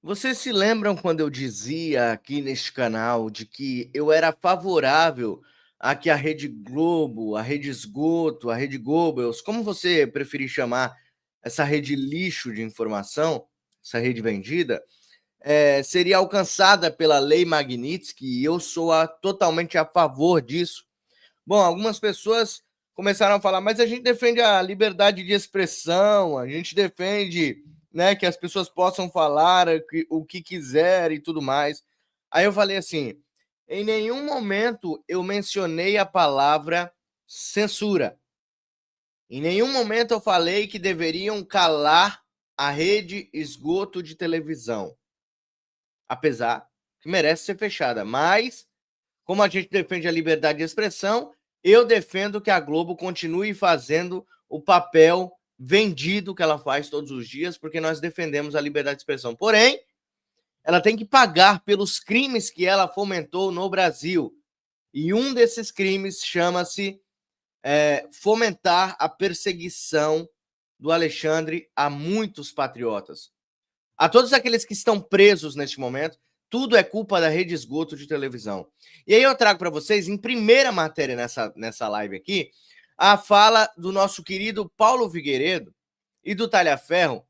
Vocês se lembram quando eu dizia aqui neste canal de que eu era favorável a que a Rede Globo, a Rede Esgoto, a Rede Goebbels, como você preferir chamar essa rede lixo de informação, essa rede vendida, seria alcançada pela Lei Magnitsky, e eu sou totalmente a favor disso. Bom, algumas pessoas começaram a falar, mas a gente defende a liberdade de expressão, a gente defende, né, que as pessoas possam falar o que quiser e tudo mais. Aí eu falei assim: em nenhum momento eu mencionei a palavra censura. Em nenhum momento eu falei que deveriam calar a rede esgoto de televisão. Apesar que merece ser fechada, mas como a gente defende a liberdade de expressão, eu defendo que a Globo continue fazendo o papel vendido que ela faz todos os dias, porque nós defendemos a liberdade de expressão. Porém, ela tem que pagar pelos crimes que ela fomentou no Brasil. E um desses crimes chama-se fomentar a perseguição do Alexandre a muitos patriotas. A todos aqueles que estão presos neste momento, tudo é culpa da Rede Esgoto de televisão. E aí eu trago para vocês, em primeira matéria nessa live aqui, a fala do nosso querido Paulo Figueiredo e do Talhaferro,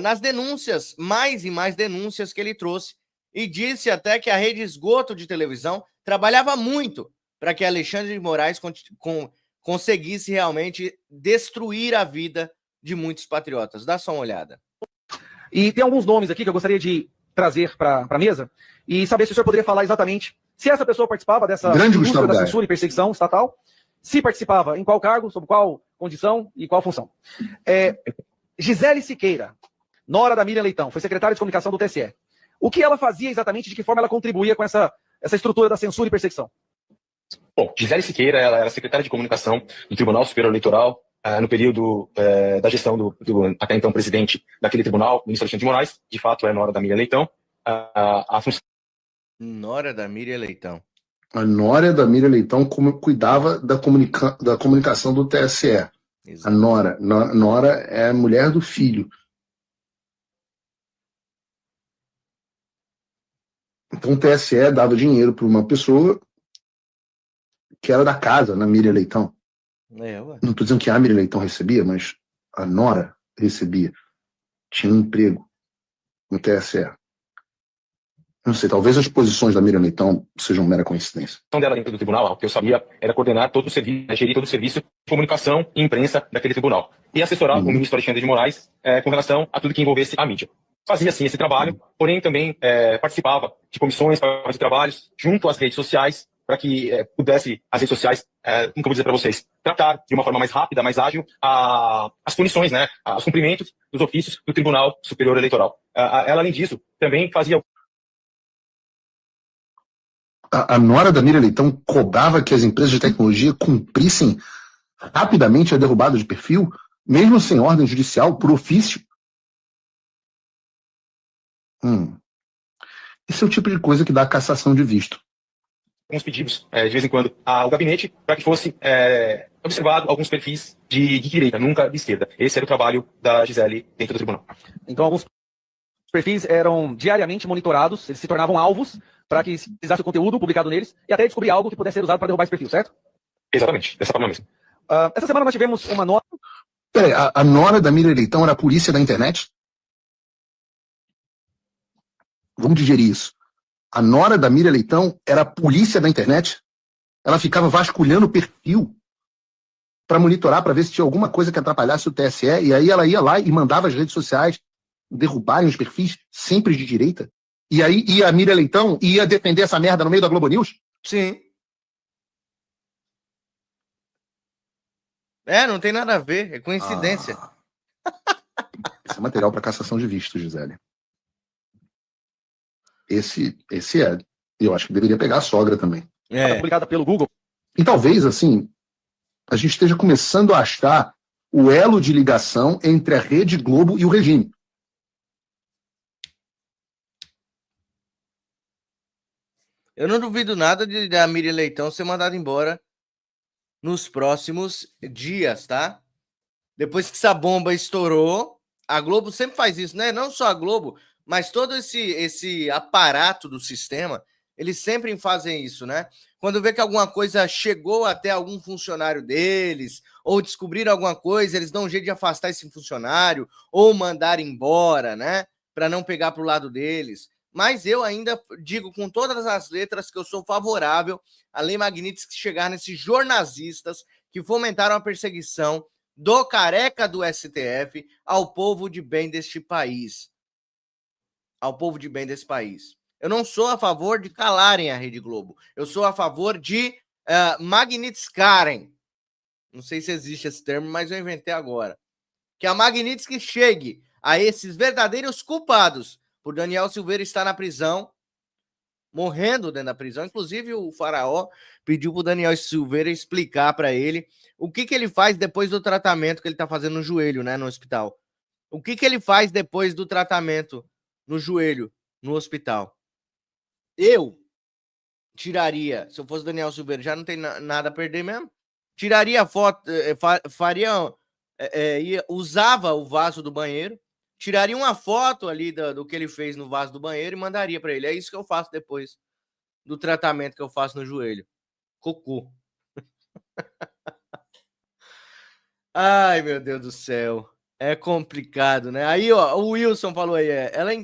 nas denúncias, mais e mais denúncias que ele trouxe, e disse até que a Rede Esgoto de televisão trabalhava muito para que Alexandre de Moraes conseguisse realmente destruir a vida de muitos patriotas. Dá só uma olhada. E tem alguns nomes aqui que eu gostaria de trazer para a mesa e saber se o senhor poderia falar exatamente se essa pessoa participava dessa indústria da censura e perseguição estatal, se participava, em qual cargo, sob qual condição e qual função. Gisele Siqueira, nora da Miriam Leitão, foi secretária de comunicação do TSE. O que ela fazia exatamente, de que forma ela contribuía com essa estrutura da censura e perseguição? Bom, Gisele Siqueira, ela era secretária de comunicação do Tribunal Superior Eleitoral no período da gestão do até então presidente daquele tribunal, ministro Alexandre de Moraes. De fato, é nora da Miriam Leitão. A função... Nora da Miriam Leitão. A nora da Miriam Leitão cuidava da comunicação do TSE. Exato. A nora é a mulher do filho. Então o TSE dava dinheiro para uma pessoa que era da casa, na Miriam Leitão. Não estou dizendo que a Miriam Leitão recebia, mas a nora recebia. Tinha um emprego no TSE. Não sei, talvez as posições da Miriam Leitão sejam mera coincidência. A dela dentro do tribunal, o que eu sabia, era coordenar todo o serviço, gerir todo o serviço de comunicação e imprensa daquele tribunal. E assessorar o ministro Alexandre de Moraes com relação a tudo que envolvesse a mídia. Fazia, sim, esse trabalho, porém também participava de comissões de trabalhos junto às redes sociais, para que pudesse, as redes sociais, como eu vou dizer para vocês, tratar de uma forma mais rápida, mais ágil, as punições, né, os cumprimentos dos ofícios do Tribunal Superior Eleitoral. Ela, além disso, também fazia... A nora da Miriam Leitão cobrava que as empresas de tecnologia cumprissem rapidamente a derrubada de perfil, mesmo sem ordem judicial, por ofício. Esse é o tipo de coisa que dá cassação de visto. Alguns pedidos, de vez em quando, ao gabinete, para que fosse observado alguns perfis de direita, nunca de esquerda. Esse era o trabalho da Gisele dentro do tribunal. Então, alguns perfis eram diariamente monitorados, eles se tornavam alvos para que se utilizasse o conteúdo publicado neles e até descobrir algo que pudesse ser usado para derrubar esse perfil, certo? Exatamente, dessa forma mesmo. Essa semana nós tivemos uma nota... Peraí, a nora da Miriam Leitão era a polícia da internet? Vamos digerir isso. A nora da Miriam Leitão era a polícia da internet? Ela ficava vasculhando o perfil para monitorar, para ver se tinha alguma coisa que atrapalhasse o TSE, e aí ela ia lá e mandava as redes sociais derrubarem os perfis, sempre de direita? E aí a Miriam Leitão ia defender essa merda no meio da Globo News? Sim. Não tem nada a ver, é coincidência. Esse é material para cassação de visto, Gisele. Esse é. Eu acho que deveria pegar a sogra também. Publicada pelo Google. E talvez, assim, a gente esteja começando a achar o elo de ligação entre a Rede Globo e o regime. Eu não duvido nada da Miriam Leitão ser mandada embora nos próximos dias, tá? Depois que essa bomba estourou, a Globo sempre faz isso, né? Não só a Globo, mas todo esse aparato do sistema, eles sempre fazem isso, né? Quando vê que alguma coisa chegou até algum funcionário deles, ou descobriram alguma coisa, eles dão um jeito de afastar esse funcionário, ou mandar embora, né? Para não pegar para o lado deles. Mas eu ainda digo com todas as letras que eu sou favorável à Lei Magnitsky chegar nesses jornalistas que fomentaram a perseguição do careca do STF ao povo de bem deste país. Ao povo de bem desse país. Eu não sou a favor de calarem a Rede Globo. Eu sou a favor de Magnitskarem. Não sei se existe esse termo, mas eu inventei agora. Que a Magnitsky chegue a esses verdadeiros culpados por Daniel Silveira estar na prisão, morrendo dentro da prisão. Inclusive, o Faraó pediu para o Daniel Silveira explicar para ele o que ele faz depois do tratamento que ele está fazendo no joelho, né, no hospital. O que ele faz depois do tratamento no joelho, no hospital. Eu tiraria, se eu fosse Daniel Silveira, já não tem nada a perder mesmo, tiraria a foto, usava o vaso do banheiro, tiraria uma foto ali do que ele fez no vaso do banheiro e mandaria para ele. É isso que eu faço depois do tratamento que eu faço no joelho. Cocô. Ai, meu Deus do céu. É complicado, né? Aí, ó, o Wilson falou aí,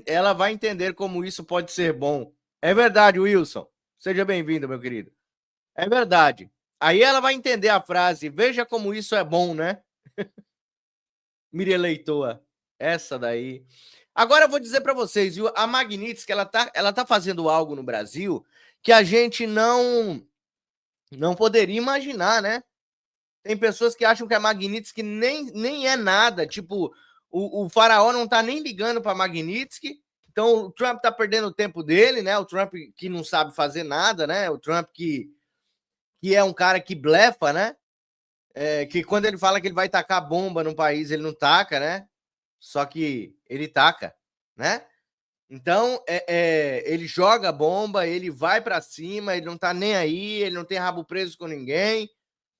ela vai entender como isso pode ser bom. É verdade, Wilson. Seja bem-vindo, meu querido. É verdade. Aí ela vai entender a frase, veja como isso é bom, né? Miriam Leitoa, essa daí. Agora eu vou dizer para vocês, viu? A Magnitsky, ela tá fazendo algo no Brasil que a gente não poderia imaginar, né? Tem pessoas que acham que a Magnitsky nem é nada. Tipo, o Faraó não tá nem ligando para a Magnitsky. Então, o Trump tá perdendo o tempo dele, né? O Trump que não sabe fazer nada, né? O Trump que é um cara que blefa, né? Que quando ele fala que ele vai tacar bomba no país, ele não taca, né? Só que ele taca, né? Então, ele joga bomba, ele vai para cima, ele não tá nem aí, ele não tem rabo preso com ninguém.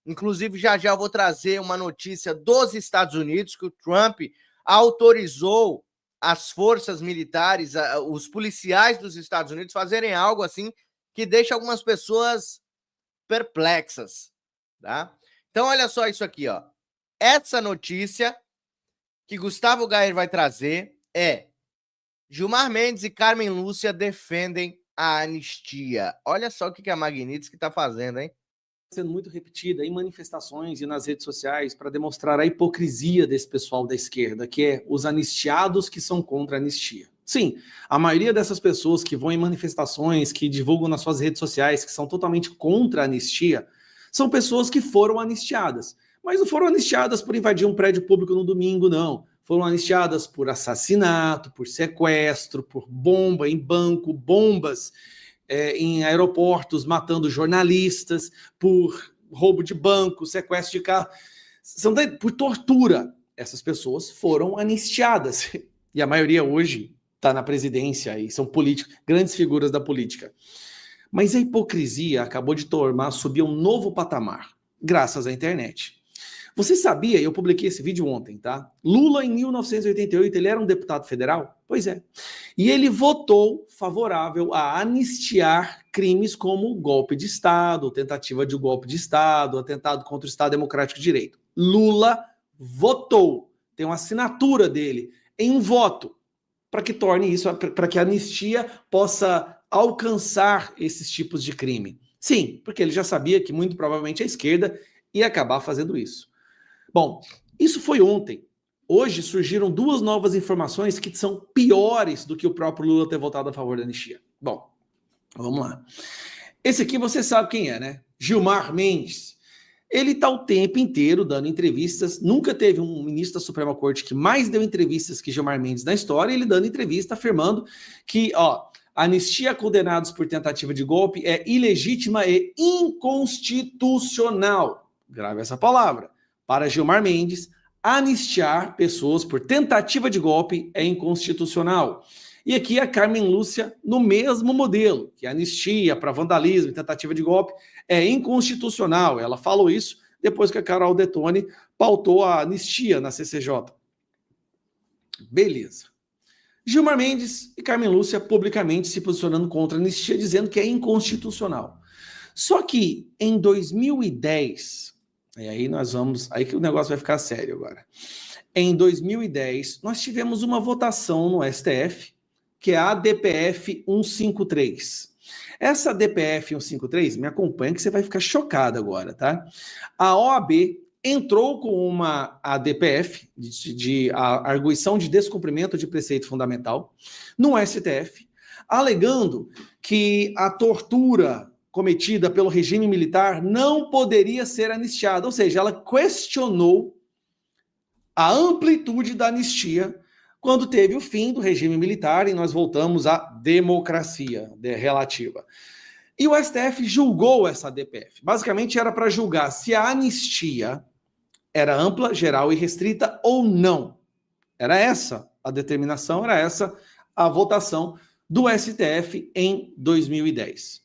Inclusive, já eu vou trazer uma notícia dos Estados Unidos que o Trump autorizou as forças militares, os policiais dos Estados Unidos fazerem algo assim que deixa algumas pessoas perplexas, tá? Então, olha só isso aqui, ó. Essa notícia que Gustavo Gayer vai trazer é Gilmar Mendes e Carmen Lúcia defendem a anistia. Olha só o que a Magnitsky está fazendo, hein? Sendo muito repetida em manifestações e nas redes sociais para demonstrar a hipocrisia desse pessoal da esquerda, que é os anistiados que são contra a anistia. Sim, a maioria dessas pessoas que vão em manifestações, que divulgam nas suas redes sociais, que são totalmente contra a anistia, são pessoas que foram anistiadas. Mas não foram anistiadas por invadir um prédio público no domingo, não. Foram anistiadas por assassinato, por sequestro, por bomba em banco, bombas em aeroportos, matando jornalistas, por roubo de banco, sequestro de carro, por tortura. Essas pessoas foram anistiadas. E a maioria hoje está na presidência e são políticos, grandes figuras da política. Mas a hipocrisia acabou de subir um novo patamar, graças à internet. Você sabia, eu publiquei esse vídeo ontem, tá? Lula, em 1988, ele era um deputado federal? Pois é. E ele votou favorável a anistiar crimes como golpe de Estado, tentativa de golpe de Estado, atentado contra o Estado Democrático de Direito. Lula votou, tem uma assinatura dele em um voto para que torne isso, para que a anistia possa alcançar esses tipos de crime. Sim, porque ele já sabia que muito provavelmente a esquerda ia acabar fazendo isso. Bom, isso foi ontem. Hoje surgiram duas novas informações que são piores do que o próprio Lula ter votado a favor da anistia. Bom, vamos lá. Esse aqui você sabe quem é, né? Gilmar Mendes. Ele está o tempo inteiro dando entrevistas. Nunca teve um ministro da Suprema Corte que mais deu entrevistas que Gilmar Mendes na história. Ele dando entrevista afirmando que, a anistia a condenados por tentativa de golpe é ilegítima e inconstitucional. Grave essa palavra. Para Gilmar Mendes, anistiar pessoas por tentativa de golpe é inconstitucional. E aqui a Carmen Lúcia, no mesmo modelo, que a anistia para vandalismo e tentativa de golpe é inconstitucional. Ela falou isso depois que a Carol Detone pautou a anistia na CCJ. Beleza. Gilmar Mendes e Carmen Lúcia publicamente se posicionando contra a anistia, dizendo que é inconstitucional. Só que em 2010, e aí nós vamos, aí que o negócio vai ficar sério agora. Em 2010, nós tivemos uma votação no STF, que é a DPF 153. Essa DPF 153, me acompanha que você vai ficar chocado agora, tá? A OAB entrou com a DPF, a arguição de descumprimento de preceito fundamental, no STF, alegando que a tortura cometida pelo regime militar não poderia ser anistiada, ou seja, ela questionou a amplitude da anistia quando teve o fim do regime militar e nós voltamos à democracia relativa. E o STF julgou essa DPF. Basicamente era para julgar se a anistia era ampla, geral e restrita ou não. Era essa a determinação, era essa a votação do STF em 2010.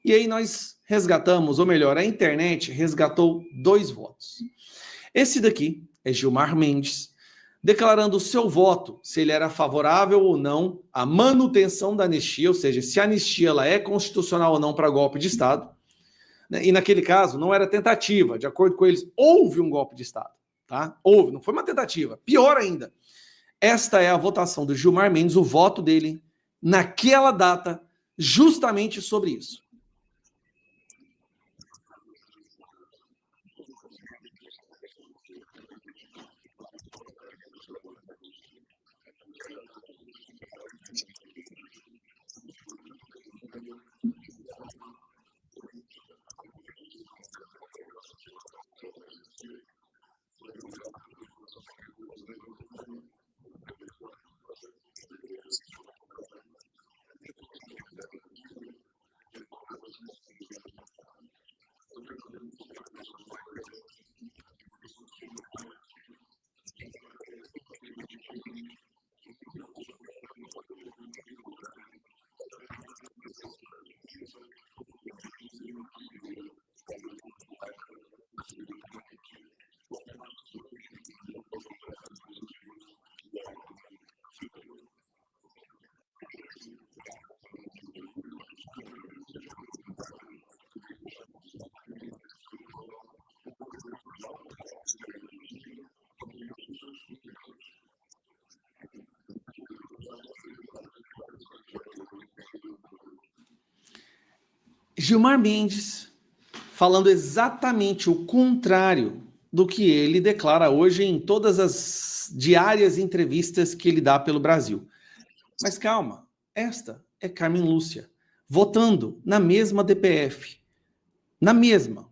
E aí nós resgatamos, ou melhor, a internet resgatou 2 votos. Esse daqui é Gilmar Mendes, declarando o seu voto, se ele era favorável ou não à manutenção da anistia, ou seja, se a anistia ela é constitucional ou não para golpe de Estado. E naquele caso, não era tentativa, de acordo com eles, houve um golpe de Estado. Tá? Houve, não foi uma tentativa. Pior ainda, esta é a votação do Gilmar Mendes, o voto dele, naquela data, justamente sobre isso. Gilmar Mendes falando exatamente o contrário do que ele declara hoje em todas as diárias entrevistas que ele dá pelo Brasil. Mas calma, esta é Carmen Lúcia, votando na mesma DPF. Na mesma.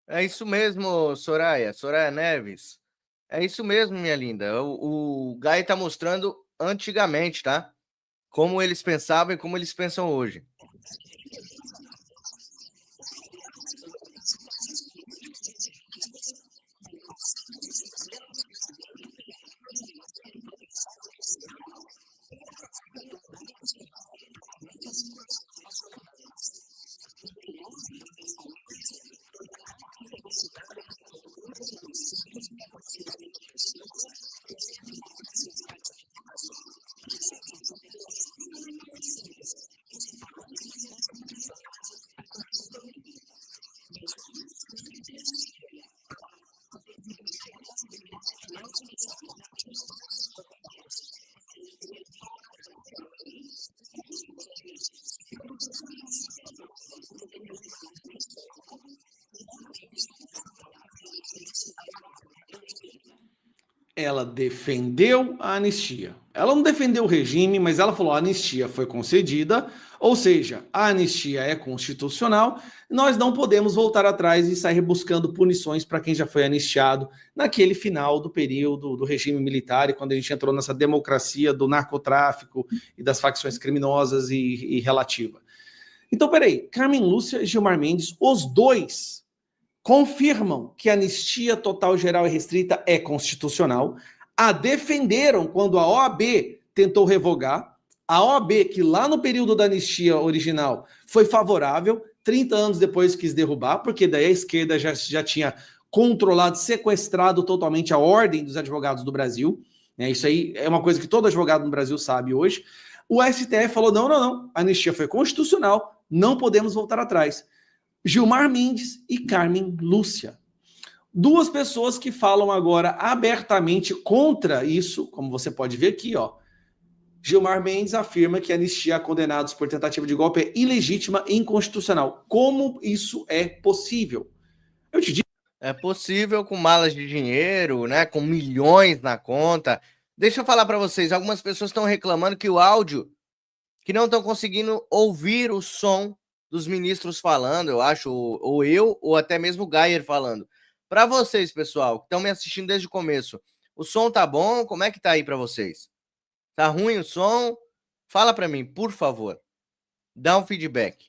É isso mesmo, Soraya Neves. É isso mesmo, minha linda. O Guy tá mostrando antigamente, tá? Como eles pensavam e como eles pensam hoje. ela defendeu a anistia. Ela não defendeu o regime, mas ela falou: a anistia foi concedida, ou seja, a anistia é constitucional, nós não podemos voltar atrás e sair buscando punições para quem já foi anistiado naquele final do período do regime militar e quando a gente entrou nessa democracia do narcotráfico e das facções criminosas e relativa. Então, peraí, Carmen Lúcia e Gilmar Mendes, os dois confirmam que a anistia total, geral e restrita é constitucional, a defenderam quando a OAB tentou revogar, a OAB, que lá no período da anistia original foi favorável, 30 anos depois quis derrubar, porque daí a esquerda já tinha controlado, sequestrado totalmente a ordem dos advogados do Brasil, né? Isso aí é uma coisa que todo advogado no Brasil sabe hoje. O STF falou: não, a anistia foi constitucional, não podemos voltar atrás. Gilmar Mendes e Carmen Lúcia. Duas pessoas que falam agora abertamente contra isso, como você pode ver aqui, ó. Gilmar Mendes afirma que a anistia a condenados por tentativa de golpe é ilegítima e inconstitucional. Como isso é possível? Eu te digo. É possível com malas de dinheiro, né? Com milhões na conta. Deixa eu falar para vocês, algumas pessoas estão reclamando que o áudio, que não estão conseguindo ouvir o som dos ministros falando, eu acho, ou eu, ou até mesmo o Geyer falando. Para vocês, pessoal, que estão me assistindo desde o começo, o som tá bom? Como é que tá aí para vocês? Tá ruim o som? Fala para mim, por favor. Dá um feedback.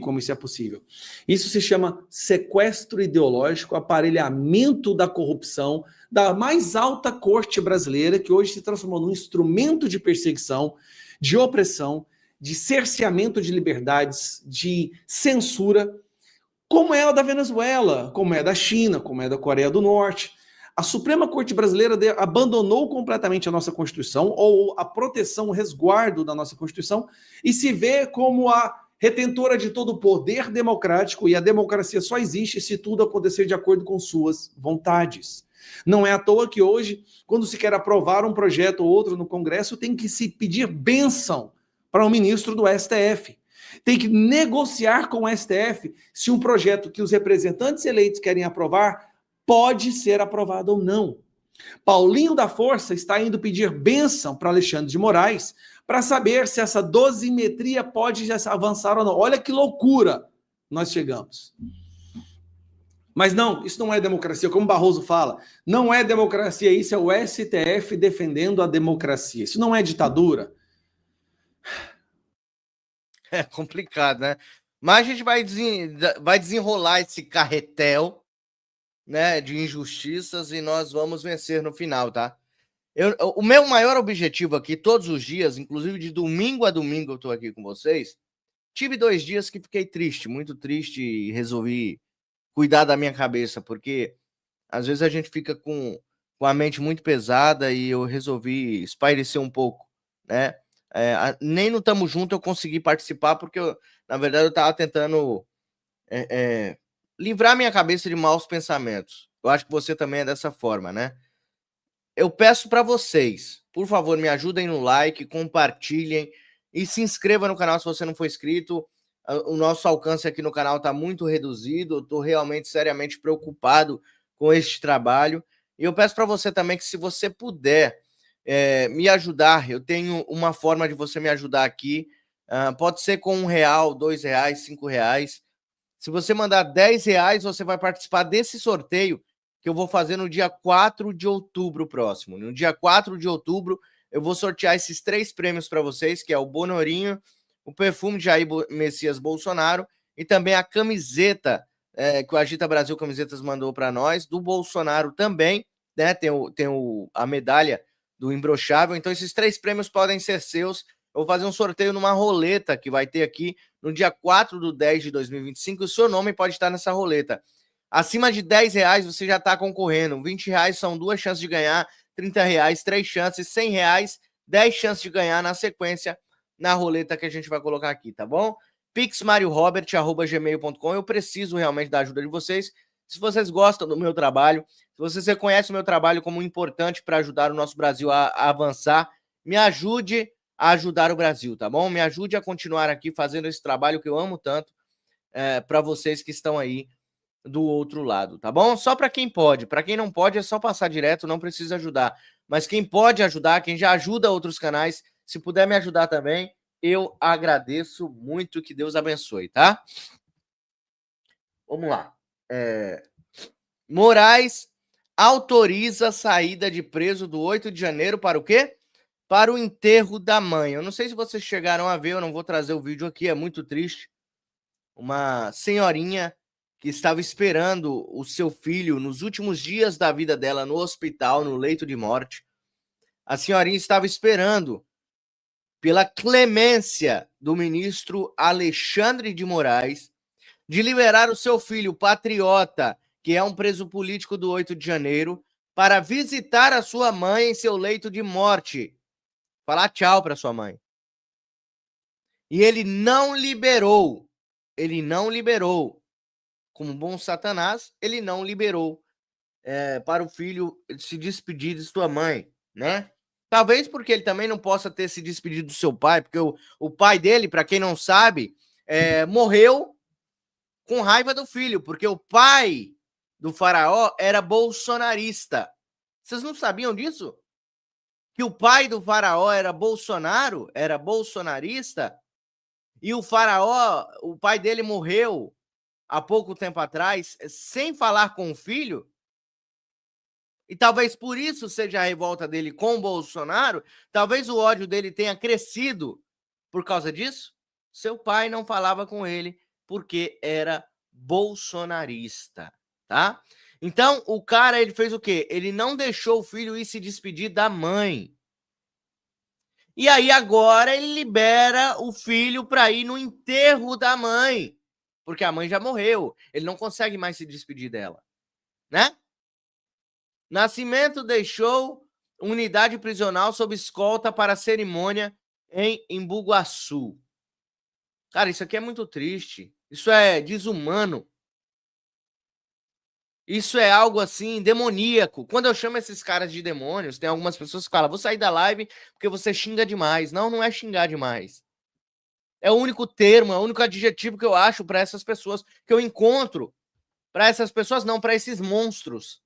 Como isso é possível. Isso se chama sequestro ideológico, aparelhamento da corrupção da mais alta corte brasileira, que hoje se transformou num instrumento de perseguição, de opressão, de cerceamento de liberdades, de censura, como é a da Venezuela, como é a da China, como é a da Coreia do Norte. A Suprema Corte Brasileira abandonou completamente a nossa Constituição, ou a proteção, o resguardo da nossa Constituição, e se vê como a retentora de todo o poder democrático, e a democracia só existe se tudo acontecer de acordo com suas vontades. Não é à toa que hoje, quando se quer aprovar um projeto ou outro no Congresso, tem que se pedir bênção para o ministro do STF. Tem que negociar com o STF se um projeto que os representantes eleitos querem aprovar pode ser aprovado ou não. Paulinho da Força está indo pedir bênção para Alexandre de Moraes para saber se essa dosimetria pode avançar ou não. Olha que loucura nós chegamos. Mas não, isso não é democracia, como Barroso fala. Não é democracia, isso é o STF defendendo a democracia. Isso não é ditadura. É complicado, né? Mas a gente vai desenrolar esse carretel, né, de injustiças e nós vamos vencer no final, tá? O meu maior objetivo aqui, todos os dias, inclusive de domingo a domingo eu tô aqui com vocês, tive 2 dias que fiquei triste, muito triste e resolvi cuidar da minha cabeça, porque às vezes a gente fica com a mente muito pesada e eu resolvi espairecer um pouco, né? Nem no Tamo Junto eu consegui participar, porque, na verdade, eu estava tentando livrar minha cabeça de maus pensamentos. Eu acho que você também é dessa forma, né? Eu peço para vocês, por favor, me ajudem no like, compartilhem e se inscreva no canal se você não for inscrito. O nosso alcance aqui no canal está muito reduzido, eu estou realmente seriamente preocupado com este trabalho. E eu peço para você também que, se você puder me ajudar, eu tenho uma forma de você me ajudar aqui, pode ser com R$1, R$2, R$5. Se você mandar R$10, você vai participar desse sorteio que eu vou fazer no dia 4 de outubro próximo. No dia 4 de outubro, eu vou sortear esses 3 prêmios para vocês, que é o Bonorinho, o perfume de Jair Messias Bolsonaro e também a camiseta que o Agita Brasil Camisetas mandou para nós, do Bolsonaro também, né? Tem a medalha do Imbrochável. Então, esses 3 prêmios podem ser seus. Eu vou fazer um sorteio numa roleta que vai ter aqui no dia 4/10/2025. O seu nome pode estar nessa roleta. Acima de R$10 você já está concorrendo. R$20 são 2 chances de ganhar, R$30, 3 chances, R$100, 10 chances de ganhar na sequência na roleta que a gente vai colocar aqui, tá bom? pixmariorobert@gmail.com. Eu preciso realmente da ajuda de vocês. Se vocês gostam do meu trabalho, se vocês reconhecem o meu trabalho como importante para ajudar o nosso Brasil a avançar, me ajude a ajudar o Brasil, tá bom? Me ajude a continuar aqui fazendo esse trabalho que eu amo tanto para vocês que estão aí do outro lado, tá bom? Só para quem pode. Para quem não pode, é só passar direto, não precisa ajudar. Mas quem pode ajudar, quem já ajuda outros canais, se puder me ajudar também, eu agradeço muito. Que Deus abençoe, tá? Vamos lá. Moraes autoriza a saída de preso do 8 de janeiro para o quê? Para o enterro da mãe. Eu não sei se vocês chegaram a ver, eu não vou trazer o vídeo aqui, é muito triste. Uma senhorinha que estava esperando o seu filho nos últimos dias da vida dela no hospital, no leito de morte. A senhorinha estava esperando pela clemência do ministro Alexandre de Moraes de liberar o seu filho patriota, que é um preso político do 8 de janeiro, para visitar a sua mãe em seu leito de morte. Falar tchau para sua mãe. E ele não liberou. Ele não liberou. Como bom Satanás, ele não liberou para o filho se despedir de sua mãe, né? Talvez porque ele também não possa ter se despedido do seu pai, porque o pai dele, para quem não sabe, morreu com raiva do filho, porque o pai do faraó era bolsonarista. Vocês não sabiam disso? Que o pai do faraó era Bolsonaro, era bolsonarista, e o faraó, o pai dele morreu há pouco tempo atrás, sem falar com o filho, e talvez por isso seja a revolta dele com o Bolsonaro, talvez o ódio dele tenha crescido por causa disso. Seu pai não falava com ele porque era bolsonarista, tá? Então, o cara, ele fez o quê? Ele não deixou o filho ir se despedir da mãe. E aí agora ele libera o filho para ir no enterro da mãe, porque a mãe já morreu. Ele não consegue mais se despedir dela, né? Nascimento deixou unidade prisional sob escolta para a cerimônia em Embu-Guaçu. Cara, isso aqui é muito triste. Isso é desumano. Isso é algo assim demoníaco. Quando eu chamo esses caras de demônios, tem algumas pessoas que falam: vou sair da live porque você xinga demais. Não, não é xingar demais. É o único termo, é o único adjetivo que eu acho para essas pessoas, que eu encontro para essas pessoas, não, para esses monstros.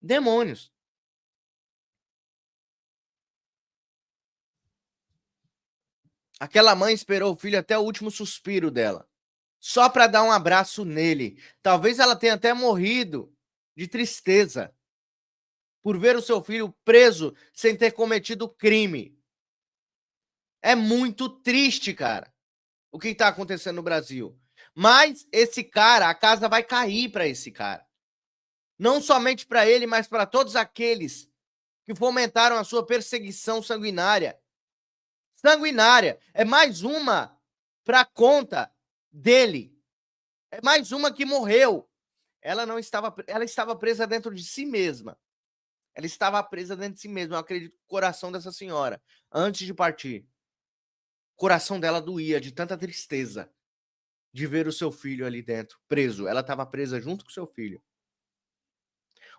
Demônios. Aquela mãe esperou o filho até o último suspiro dela, só para dar um abraço nele. Talvez ela tenha até morrido de tristeza por ver o seu filho preso sem ter cometido crime. É muito triste, cara, o que está acontecendo no Brasil. Mas esse cara, a casa vai cair para esse cara. Não somente para ele, mas para todos aqueles que fomentaram a sua perseguição sanguinária. Sanguinária. É mais uma para conta dele. É mais uma que morreu. Ela estava presa dentro de si mesma. Ela estava presa dentro de si mesma. Eu acredito que o coração dessa senhora, antes de partir, o coração dela doía de tanta tristeza de ver o seu filho ali dentro, preso. Ela estava presa junto com o seu filho.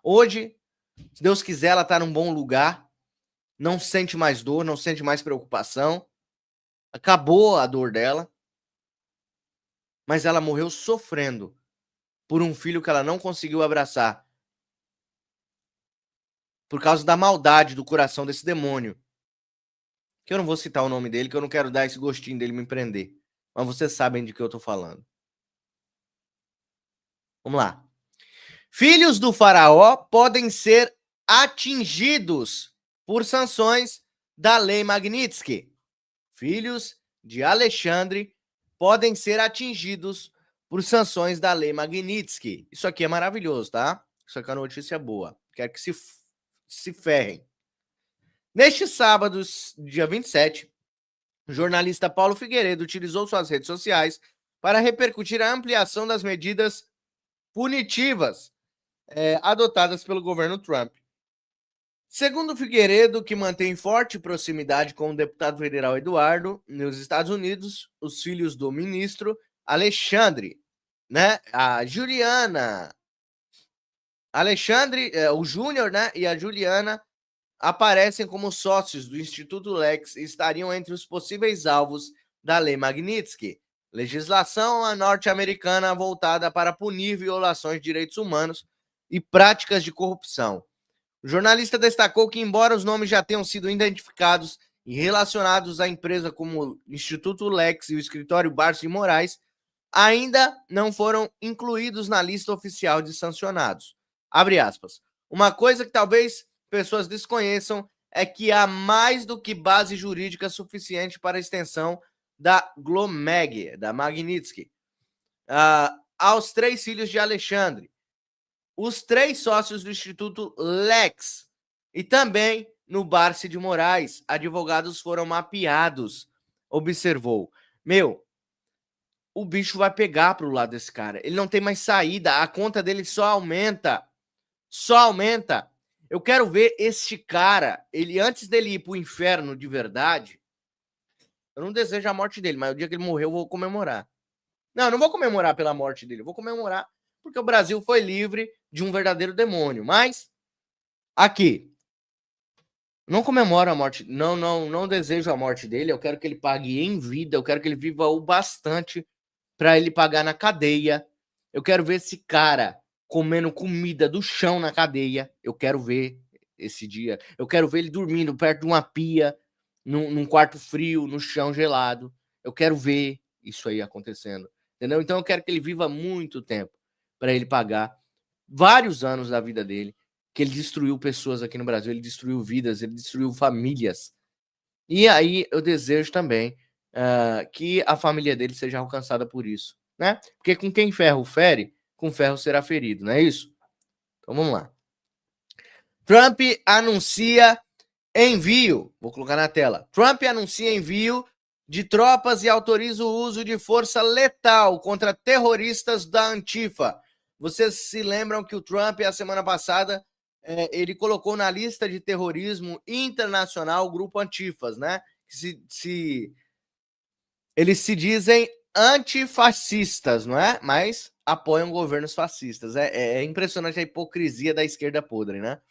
Hoje, se Deus quiser, ela está num bom lugar, não sente mais dor, não sente mais preocupação, acabou a dor dela, mas ela morreu sofrendo por um filho que ela não conseguiu abraçar, por causa da maldade do coração desse demônio, que eu não vou citar o nome dele, que eu não quero dar esse gostinho dele me prender, mas vocês sabem de que eu tô falando. Vamos lá. Filhos do faraó podem ser atingidos por sanções da Lei Magnitsky. Filhos de Alexandre podem ser atingidos por sanções da Lei Magnitsky. Isso aqui é maravilhoso, tá? Isso aqui é uma notícia boa. Quero que se ferrem. Neste sábado, dia 27, o jornalista Paulo Figueiredo utilizou suas redes sociais para repercutir a ampliação das medidas punitivas adotadas pelo governo Trump. Segundo Figueiredo, que mantém forte proximidade com o deputado federal Eduardo, nos Estados Unidos, os filhos do ministro Alexandre, né? A Juliana, Alexandre, o Júnior, né? E a Juliana aparecem como sócios do Instituto Lex e estariam entre os possíveis alvos da Lei Magnitsky. legislação norte-americana voltada para punir violações de direitos humanos e práticas de corrupção. O jornalista destacou que, embora os nomes já tenham sido identificados e relacionados à empresa como o Instituto Lex e o escritório Barsi Moraes, ainda não foram incluídos na lista oficial de sancionados. Abre aspas. Uma coisa que talvez pessoas desconheçam é que há mais do que base jurídica suficiente para a extensão da Glomag, da Magnitsky, aos 3 filhos de Alexandre, os 3 sócios do Instituto Lex e também no Barsi de Moraes. Advogados foram mapeados, observou. O bicho vai pegar pro lado desse cara. Ele não tem mais saída, a conta dele só aumenta. Só aumenta. Eu quero ver este cara, ele antes dele ir pro inferno de verdade, eu não desejo a morte dele, mas o dia que ele morrer eu vou comemorar. Não, eu não vou comemorar pela morte dele, eu vou comemorar porque o Brasil foi livre de um verdadeiro demônio. Mas, aqui, não comemoro a morte, não desejo a morte dele, eu quero que ele pague em vida, eu quero que ele viva o bastante para ele pagar na cadeia. Eu quero ver esse cara comendo comida do chão na cadeia. Eu quero ver esse dia. Eu quero ver ele dormindo perto de uma pia, num quarto frio, no chão gelado. Eu quero ver isso aí acontecendo. Entendeu? Então eu quero que ele viva muito tempo para ele pagar vários anos da vida dele, que ele destruiu pessoas aqui no Brasil, ele destruiu vidas, ele destruiu famílias. E aí eu desejo também que a família dele seja alcançada por isso, né? Porque com quem ferro fere, com ferro será ferido, não é isso? Então vamos lá. Trump anuncia envio, vou colocar na tela. Trump anuncia envio de tropas e autoriza o uso de força letal contra terroristas da Antifa. Vocês se lembram que o Trump, a semana passada, ele colocou na lista de terrorismo internacional o grupo Antifas, né? Eles se dizem antifascistas, não é? Mas apoiam governos fascistas. É impressionante a hipocrisia da esquerda podre, né?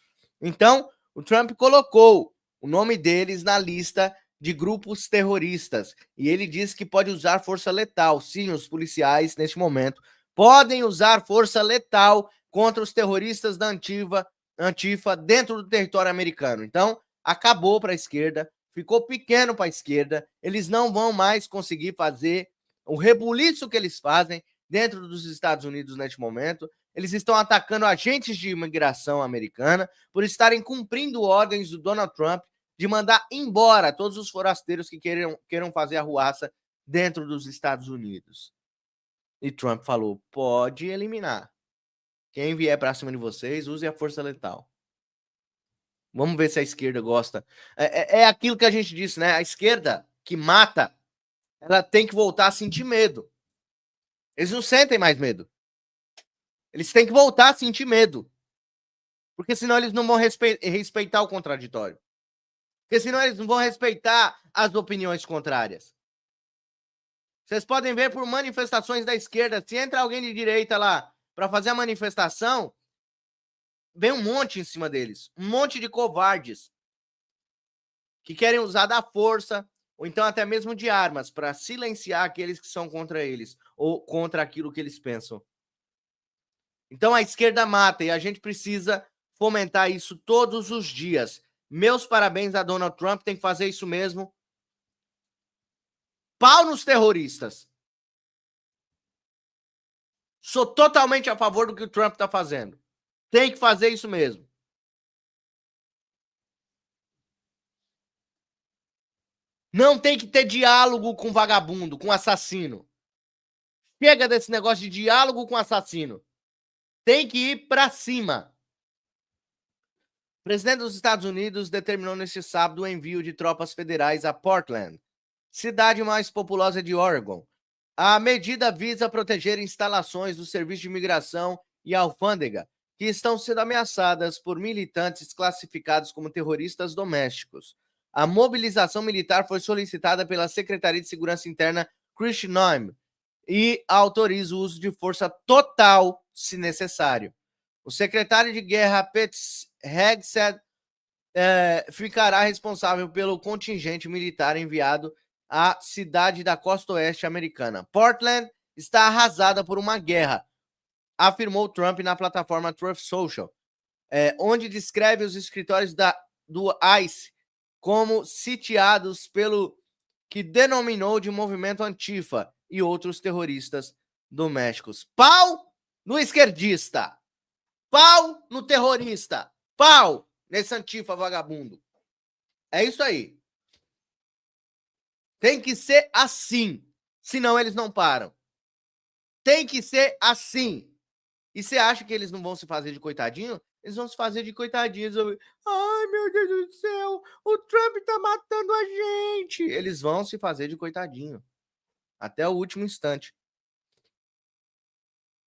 Então, o Trump colocou o nome deles na lista de grupos terroristas. E ele diz que pode usar força letal. Sim, os policiais, neste momento, podem usar força letal contra os terroristas da Antifa dentro do território americano. Então, acabou para a esquerda, ficou pequeno para a esquerda, eles não vão mais conseguir fazer o rebuliço que eles fazem dentro dos Estados Unidos neste momento. Eles estão atacando agentes de imigração americana por estarem cumprindo ordens do Donald Trump de mandar embora todos os forasteiros que queiram fazer arruaça dentro dos Estados Unidos. E Trump falou, pode eliminar. Quem vier para cima de vocês, use a força letal. Vamos ver se a esquerda gosta. É aquilo que a gente disse, né? A esquerda que mata, ela tem que voltar a sentir medo. Eles não sentem mais medo. Eles têm que voltar a sentir medo. Porque senão eles não vão respeitar o contraditório. Porque senão eles não vão respeitar as opiniões contrárias. Vocês podem ver por manifestações da esquerda, se entra alguém de direita lá para fazer a manifestação, vem um monte em cima deles. Um monte de covardes que querem usar da força ou então até mesmo de armas para silenciar aqueles que são contra eles ou contra aquilo que eles pensam. Então a esquerda mata e a gente precisa fomentar isso todos os dias. Meus parabéns a Donald Trump, tem que fazer isso mesmo. Pau nos terroristas. Sou totalmente a favor do que o Trump está fazendo. Tem que fazer isso mesmo. Não tem que ter diálogo com vagabundo, com assassino. Chega desse negócio de diálogo com assassino. Tem que ir para cima. O presidente dos Estados Unidos determinou neste sábado o envio de tropas federais a Portland, cidade mais populosa de Oregon. A medida visa proteger instalações do Serviço de Imigração e Alfândega, que estão sendo ameaçadas por militantes classificados como terroristas domésticos. A mobilização militar foi solicitada pela Secretaria de Segurança Interna Kristi Noem e autoriza o uso de força total, se necessário. O secretário de Guerra, Pete Hegseth, ficará responsável pelo contingente militar enviado a cidade da costa oeste americana. Portland está arrasada por uma guerra, afirmou Trump na plataforma Truth Social, onde descreve os escritórios do ICE como sitiados pelo que denominou de movimento Antifa e outros terroristas domésticos. Pau no esquerdista! Pau no terrorista! Pau nesse Antifa vagabundo! É isso aí. Tem que ser assim, senão eles não param. Tem que ser assim. E você acha que eles não vão se fazer de coitadinho? Eles vão se fazer de coitadinhos. Ai, meu Deus do céu, o Trump tá matando a gente. Eles vão se fazer de coitadinho. Até o último instante.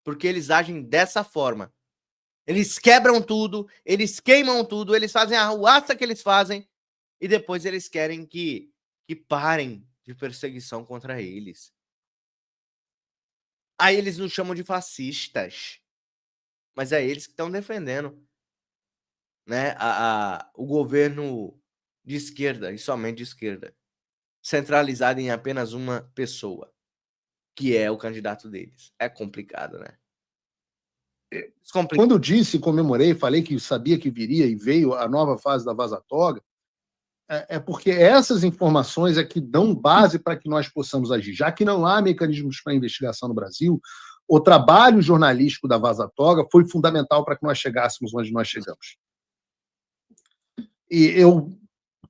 Porque eles agem dessa forma. Eles quebram tudo, eles queimam tudo, eles fazem a arruaça que eles fazem e depois eles querem que parem de perseguição contra eles. Aí eles nos chamam de fascistas. Mas é eles que estão defendendo, né, o governo de esquerda, e somente de esquerda, centralizado em apenas uma pessoa, que é o candidato deles. É complicado, né? Quando eu disse, comemorei, falei que sabia que viria e veio a nova fase da Vaza Toga, é porque essas informações é que dão base para que nós possamos agir. Já que não há mecanismos para investigação no Brasil, o trabalho jornalístico da Vaza Toga foi fundamental para que nós chegássemos onde nós chegamos. E eu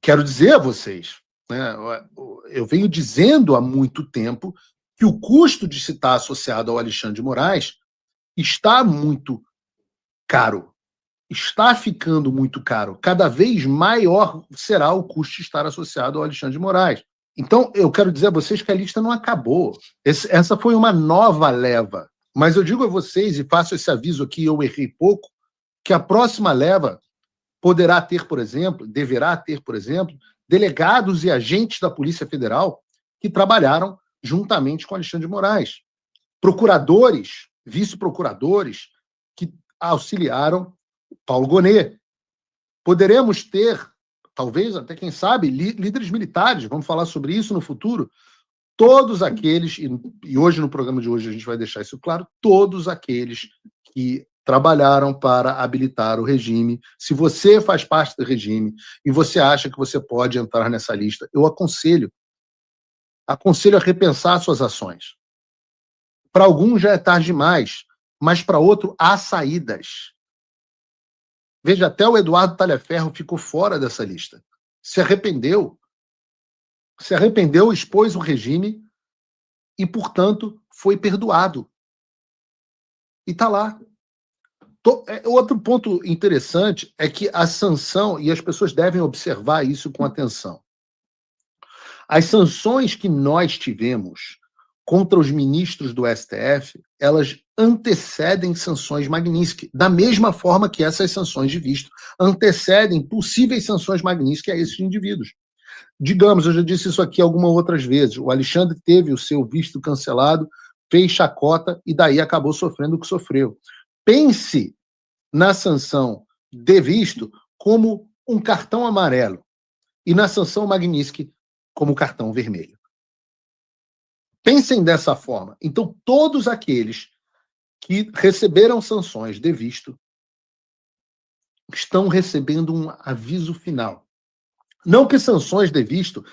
quero dizer a vocês, né, eu venho dizendo há muito tempo que o custo de se estar associado ao Alexandre de Moraes está muito caro. Está ficando muito caro. Cada vez maior será o custo de estar associado ao Alexandre de Moraes. Então, eu quero dizer a vocês que a lista não acabou. Essa foi uma nova leva. Mas eu digo a vocês, e faço esse aviso aqui, eu errei pouco, que a próxima leva poderá ter, por exemplo, deverá ter, por exemplo, delegados e agentes da Polícia Federal que trabalharam juntamente com Alexandre de Moraes. Procuradores, vice-procuradores que auxiliaram Paulo Gonet. Poderemos ter, talvez, até quem sabe, líderes militares, vamos falar sobre isso no futuro, todos aqueles, e hoje no programa de hoje a gente vai deixar isso claro, todos aqueles que trabalharam para habilitar o regime. Se você faz parte do regime e você acha que você pode entrar nessa lista, eu aconselho a repensar suas ações. Para alguns já é tarde demais, mas para outro há saídas. Veja, até o Eduardo Talhaferro ficou fora dessa lista. Se arrependeu, expôs o regime e, portanto, foi perdoado. E está lá. Outro ponto interessante é que a sanção, e as pessoas devem observar isso com atenção, as sanções que nós tivemos contra os ministros do STF, elas antecedem sanções Magnitsky, da mesma forma que essas sanções de visto antecedem possíveis sanções Magnitsky a esses indivíduos. Digamos, eu já disse isso aqui algumas outras vezes, o Alexandre teve o seu visto cancelado, fez chacota e daí acabou sofrendo o que sofreu. Pense na sanção de visto como um cartão amarelo e na sanção Magnitsky como cartão vermelho. Pensem dessa forma. Então, todos aqueles que receberam sanções de visto estão recebendo um aviso final. Não que sanções de visto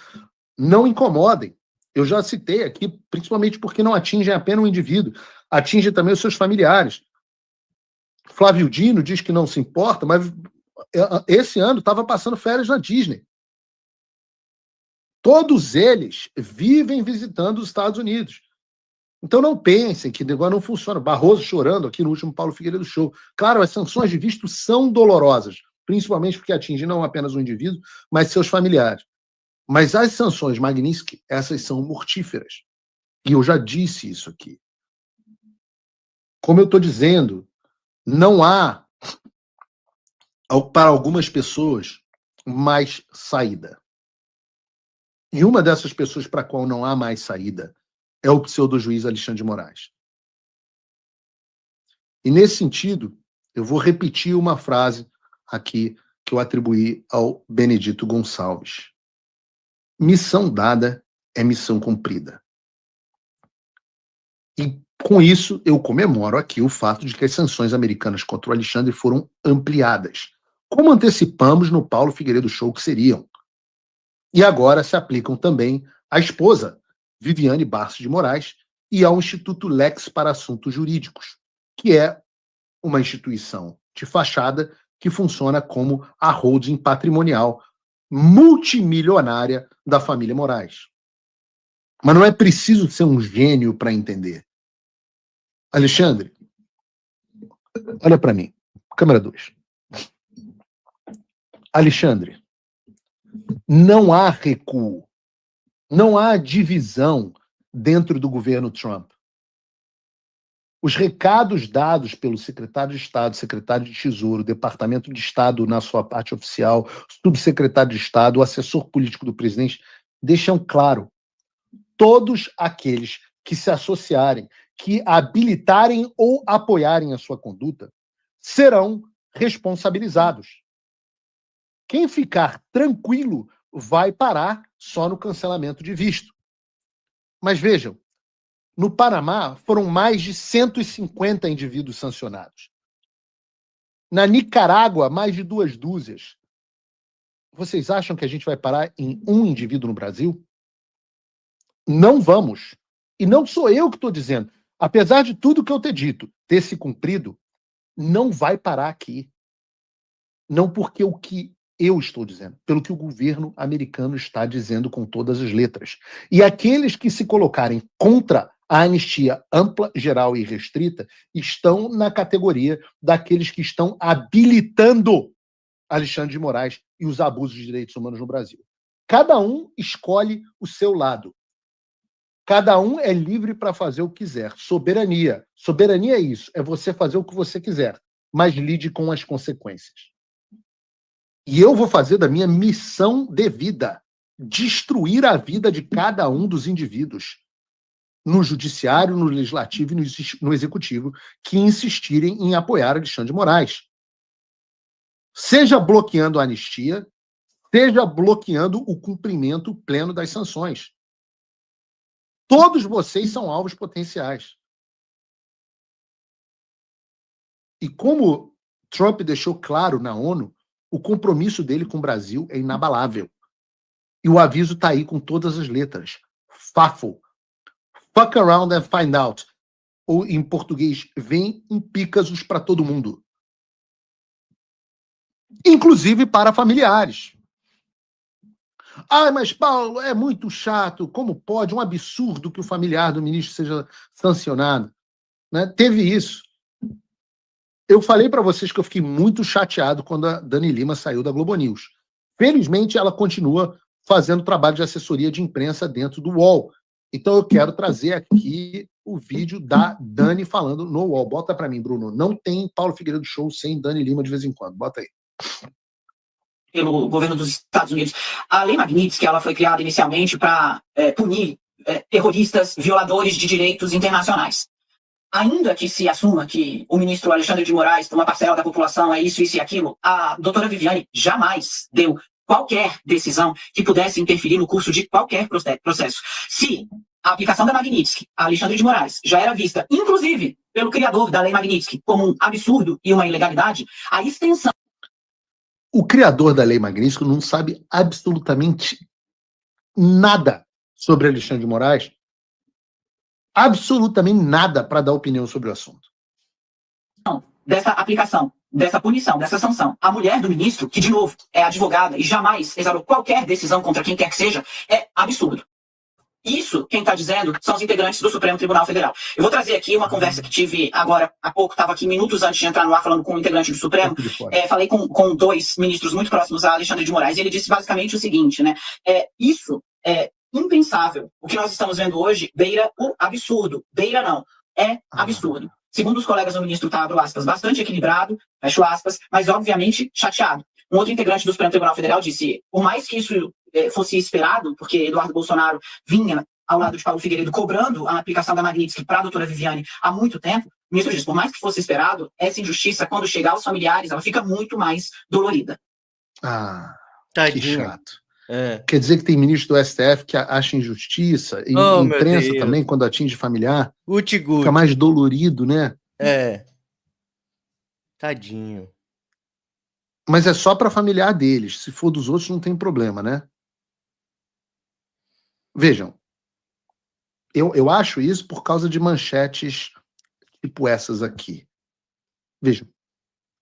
não incomodem. Eu já citei aqui, principalmente porque não atingem apenas o indivíduo, atingem também os seus familiares. Flávio Dino diz que não se importa, mas esse ano estava passando férias na Disney. Todos eles vivem visitando os Estados Unidos. Então não pensem que o negócio não funciona. Barroso chorando aqui no último Paulo Figueiredo Show. Claro, as sanções de visto são dolorosas, principalmente porque atingem não apenas o indivíduo, mas seus familiares. Mas as sanções Magnitsky, essas são mortíferas. E eu já disse isso aqui. Como eu estou dizendo, não há, para algumas pessoas, mais saída. E uma dessas pessoas para a qual não há mais saída é o pseudo-juiz Alexandre de Moraes. E nesse sentido, eu vou repetir uma frase aqui que eu atribuí ao Benedito Gonçalves. Missão dada, é missão cumprida. E com isso, eu comemoro aqui o fato de que as sanções americanas contra o Alexandre foram ampliadas, como antecipamos no Paulo Figueiredo Show que seriam. E agora se aplicam também à esposa, Viviane Barços de Moraes, e ao Instituto Lex para Assuntos Jurídicos, que é uma instituição de fachada que funciona como a holding patrimonial multimilionária da família Moraes. Mas não é preciso ser um gênio para entender. Alexandre, olha para mim. Câmera 2. Alexandre, não há recuo, não há divisão dentro do governo Trump. Os recados dados pelo secretário de Estado, secretário de Tesouro, Departamento de Estado na sua parte oficial, subsecretário de Estado, o assessor político do presidente, deixam claro: todos aqueles que se associarem, que habilitarem ou apoiarem a sua conduta, serão responsabilizados. Quem ficar tranquilo vai parar só no cancelamento de visto. Mas vejam, no Panamá foram mais de 150 indivíduos sancionados. Na Nicarágua, mais de 2 dúzias. Vocês acham que a gente vai parar em um indivíduo no Brasil? Não vamos. E não sou eu que estou dizendo. Apesar de tudo que eu ter dito, ter se cumprido, não vai parar aqui. Não porque o que eu estou dizendo, pelo que o governo americano está dizendo com todas as letras. E aqueles que se colocarem contra a anistia ampla, geral e restrita estão na categoria daqueles que estão habilitando Alexandre de Moraes e os abusos de direitos humanos no Brasil. Cada um escolhe o seu lado. Cada um é livre para fazer o que quiser. Soberania. Soberania é isso, é você fazer o que você quiser, mas lide com as consequências. E eu vou fazer da minha missão de vida, destruir a vida de cada um dos indivíduos, no judiciário, no legislativo e no executivo, que insistirem em apoiar Alexandre de Moraes. Seja bloqueando a anistia, seja bloqueando o cumprimento pleno das sanções. Todos vocês são alvos potenciais. E como Trump deixou claro na ONU, o compromisso dele com o Brasil é inabalável. E o aviso está aí com todas as letras. FAFO. Fuck around and find out. Ou, em português, vem em Picasos para todo mundo. Inclusive para familiares. Ah, mas Paulo, é muito chato. Como pode? Um absurdo que o familiar do ministro seja sancionado. Né? Teve isso. Eu falei para vocês que eu fiquei muito chateado quando a Dani Lima saiu da Globo News. Felizmente, ela continua fazendo trabalho de assessoria de imprensa dentro do UOL. Então, eu quero trazer aqui o vídeo da Dani falando no UOL. Bota para mim, Bruno. Não tem Paulo Figueiredo Show sem Dani Lima de vez em quando. Bota aí. Pelo governo dos Estados Unidos. A Lei Magnitsky, ela foi criada inicialmente para punir terroristas, violadores de direitos internacionais. Ainda que se assuma que o ministro Alexandre de Moraes, uma parcela da população, é isso e aquilo, a doutora Viviane jamais deu qualquer decisão que pudesse interferir no curso de qualquer processo. Se a aplicação da Magnitsky a Alexandre de Moraes já era vista, inclusive pelo criador da Lei Magnitsky, como um absurdo e uma ilegalidade, a extensão... O criador da Lei Magnitsky não sabe absolutamente nada sobre Alexandre de Moraes, absolutamente nada para dar opinião sobre o assunto. Dessa aplicação, dessa punição, dessa sanção, a mulher do ministro, que de novo é advogada e jamais exalou qualquer decisão contra quem quer que seja, é absurdo. Isso, quem está dizendo, são os integrantes do Supremo Tribunal Federal. Eu vou trazer aqui uma conversa que tive agora, há pouco, estava aqui minutos antes de entrar no ar falando com um integrante do Supremo, falei com 2 ministros muito próximos a Alexandre de Moraes, e ele disse basicamente o seguinte, né, isso é impensável. O que nós estamos vendo hoje beira o absurdo. Beira não, é absurdo. Segundo os colegas do ministro, está, abro aspas, bastante equilibrado, fecho aspas, mas obviamente chateado. Um outro integrante do Supremo Tribunal Federal disse, por mais que isso fosse esperado, porque Eduardo Bolsonaro vinha ao lado de Paulo Figueiredo cobrando a aplicação da Magnitsky para a doutora Viviane há muito tempo, o ministro disse, por mais que fosse esperado, essa injustiça, quando chegar aos familiares, ela fica muito mais dolorida. Tadinho. Que chato. Quer dizer que tem ministro do STF que acha injustiça, e Oh, imprensa também, quando atinge familiar, Guti-guti. fica mais dolorido, né? Tadinho. Mas é só para familiar deles. Se for dos outros, não tem problema, né? Vejam, eu acho isso por causa de manchetes tipo essas aqui. Vejam,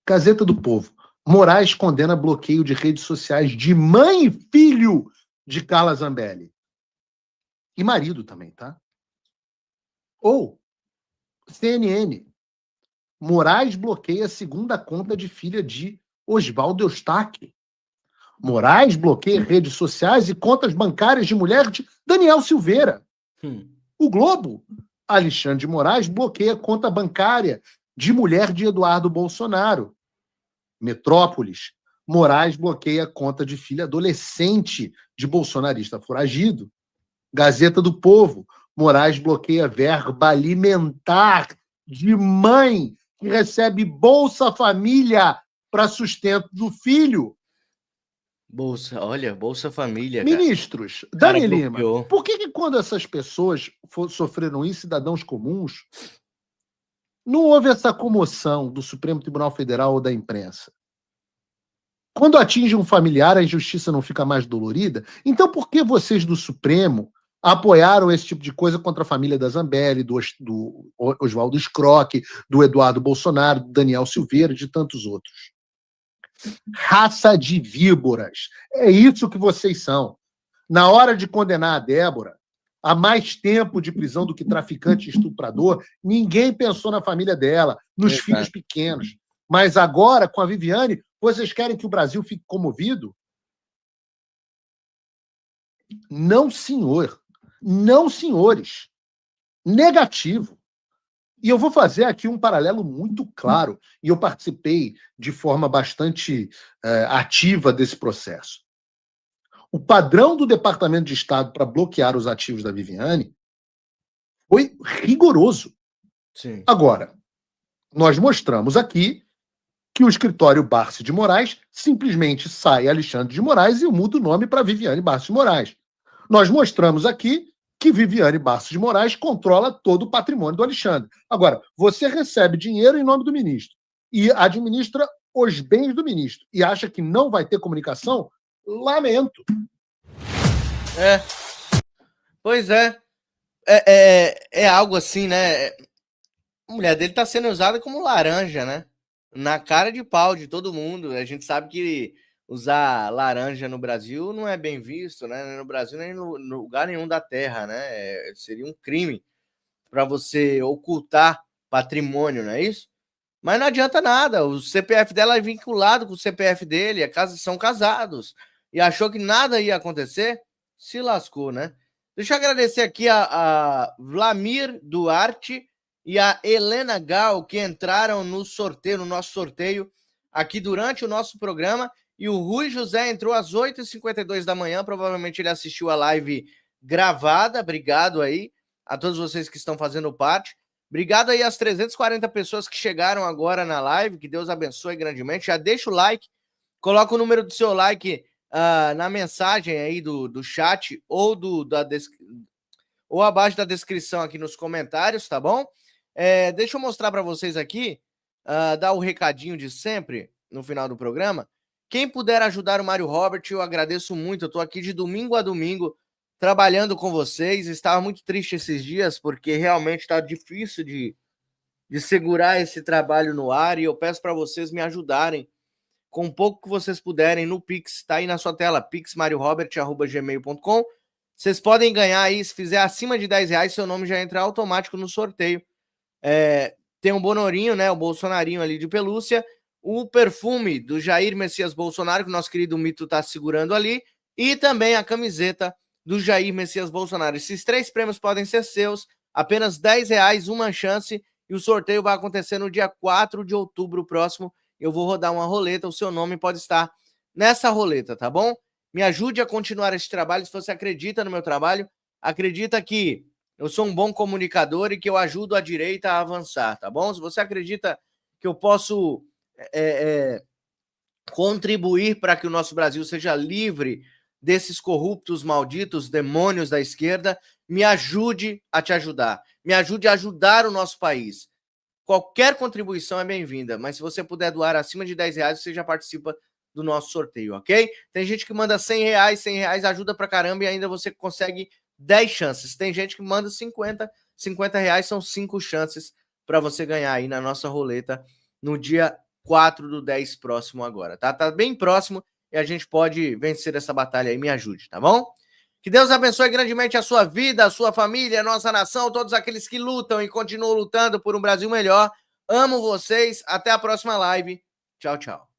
Gazeta do Povo. Moraes condena bloqueio de redes sociais de mãe e filho de Carla Zambelli. E marido também, tá? Ou, CNN. Moraes bloqueia a segunda conta de filha de Oswaldo Eustáquio. Moraes bloqueia redes sociais e contas bancárias de mulher de Daniel Silveira. O Globo. Alexandre de Moraes bloqueia conta bancária de mulher de Eduardo Bolsonaro. Metrópolis. Moraes bloqueia conta de filha adolescente de bolsonarista foragido. Gazeta do Povo. Moraes bloqueia verba alimentar de mãe que recebe Bolsa Família para sustento do filho. Bolsa Família, Ministros, Dani Lima, por que quando essas pessoas sofreram isso, cidadãos comuns, não houve essa comoção do Supremo Tribunal Federal ou da imprensa? Quando atinge um familiar, a injustiça não fica mais dolorida? Então por que vocês do Supremo apoiaram esse tipo de coisa contra a família da Zambelli, do Oswaldo Scroque, do Eduardo Bolsonaro, do Daniel Silveira e de tantos outros? Raça de víboras. É isso que vocês são. Na hora de condenar a Débora a mais tempo de prisão do que traficante e estuprador, ninguém pensou na família dela, nos filhos pequenos. Mas agora, com a Viviane, vocês querem que o Brasil fique comovido? Não, senhor. Não, senhores. Negativo. E eu vou fazer aqui um paralelo muito claro, e eu participei de forma bastante ativa desse processo. O padrão do Departamento de Estado para bloquear os ativos da Viviane foi rigoroso. Sim. Agora, nós mostramos aqui que o escritório Barsi de Moraes simplesmente sai Alexandre de Moraes e muda o nome para Viviane Barsi de Moraes. Nós mostramos aqui que Viviane Barsi de Moraes controla todo o patrimônio do Alexandre. Agora, você recebe dinheiro em nome do ministro e administra os bens do ministro e acha que não vai ter comunicação? Lamento. Pois é. É algo assim, né? A mulher dele tá sendo usada como laranja, né? Na cara de pau de todo mundo. A gente sabe que usar laranja no Brasil não é bem visto, né? Nem no Brasil, nem no lugar nenhum da terra, né? Seria um crime para você ocultar patrimônio, não é isso? Mas não adianta nada. O CPF dela é vinculado com o CPF dele, são casados. E achou que nada ia acontecer, se lascou, né? Deixa eu agradecer aqui a Vlamir Duarte e a Helena Gal, que entraram no sorteio, no nosso sorteio, aqui durante o nosso programa. E o Rui José entrou às 8h52 da manhã, provavelmente ele assistiu a live gravada. Obrigado aí a todos vocês que estão fazendo parte. Obrigado aí às 340 pessoas que chegaram agora na live, que Deus abençoe grandemente. Já deixa o like, coloca o número do seu like na mensagem aí do chat ou, ou abaixo da descrição aqui nos comentários, tá bom? Deixa eu mostrar para vocês aqui, dar o recadinho de sempre no final do programa. Quem puder ajudar o Mário Robert, eu agradeço muito. Eu estou aqui de domingo a domingo trabalhando com vocês. Estava muito triste esses dias, porque realmente está difícil de segurar esse trabalho no ar. E eu peço para vocês me ajudarem com o pouco que vocês puderem no Pix. Está aí na sua tela, pixmariorobert@gmail.com. Vocês podem ganhar aí, se fizer acima de R$10, seu nome já entra automático no sorteio. Tem um Bonorinho, né, o Bolsonarinho ali de pelúcia, o perfume do Jair Messias Bolsonaro, que o nosso querido Mito está segurando ali, e também a camiseta do Jair Messias Bolsonaro. Esses 3 prêmios podem ser seus, apenas R$10, uma chance, e o sorteio vai acontecer no dia 4 de outubro próximo. Eu vou rodar uma roleta, o seu nome pode estar nessa roleta, tá bom? Me ajude a continuar esse trabalho, se você acredita no meu trabalho, acredita que eu sou um bom comunicador e que eu ajudo a direita a avançar, tá bom? Se você acredita que eu posso contribuir para que o nosso Brasil seja livre desses corruptos, malditos, demônios da esquerda, me ajude a te ajudar. Me ajude a ajudar o nosso país. Qualquer contribuição é bem-vinda, mas se você puder doar acima de R$10, você já participa do nosso sorteio, ok? Tem gente que manda R$100 ajuda pra caramba e ainda você consegue 10 chances. Tem gente que manda 50 R$50 são 5 chances para você ganhar aí na nossa roleta no dia 4/10 próximo agora, tá? Tá bem próximo e a gente pode vencer essa batalha aí, me ajude, tá bom? Que Deus abençoe grandemente a sua vida, a sua família, a nossa nação, todos aqueles que lutam e continuam lutando por um Brasil melhor. Amo vocês, até a próxima live. Tchau, tchau.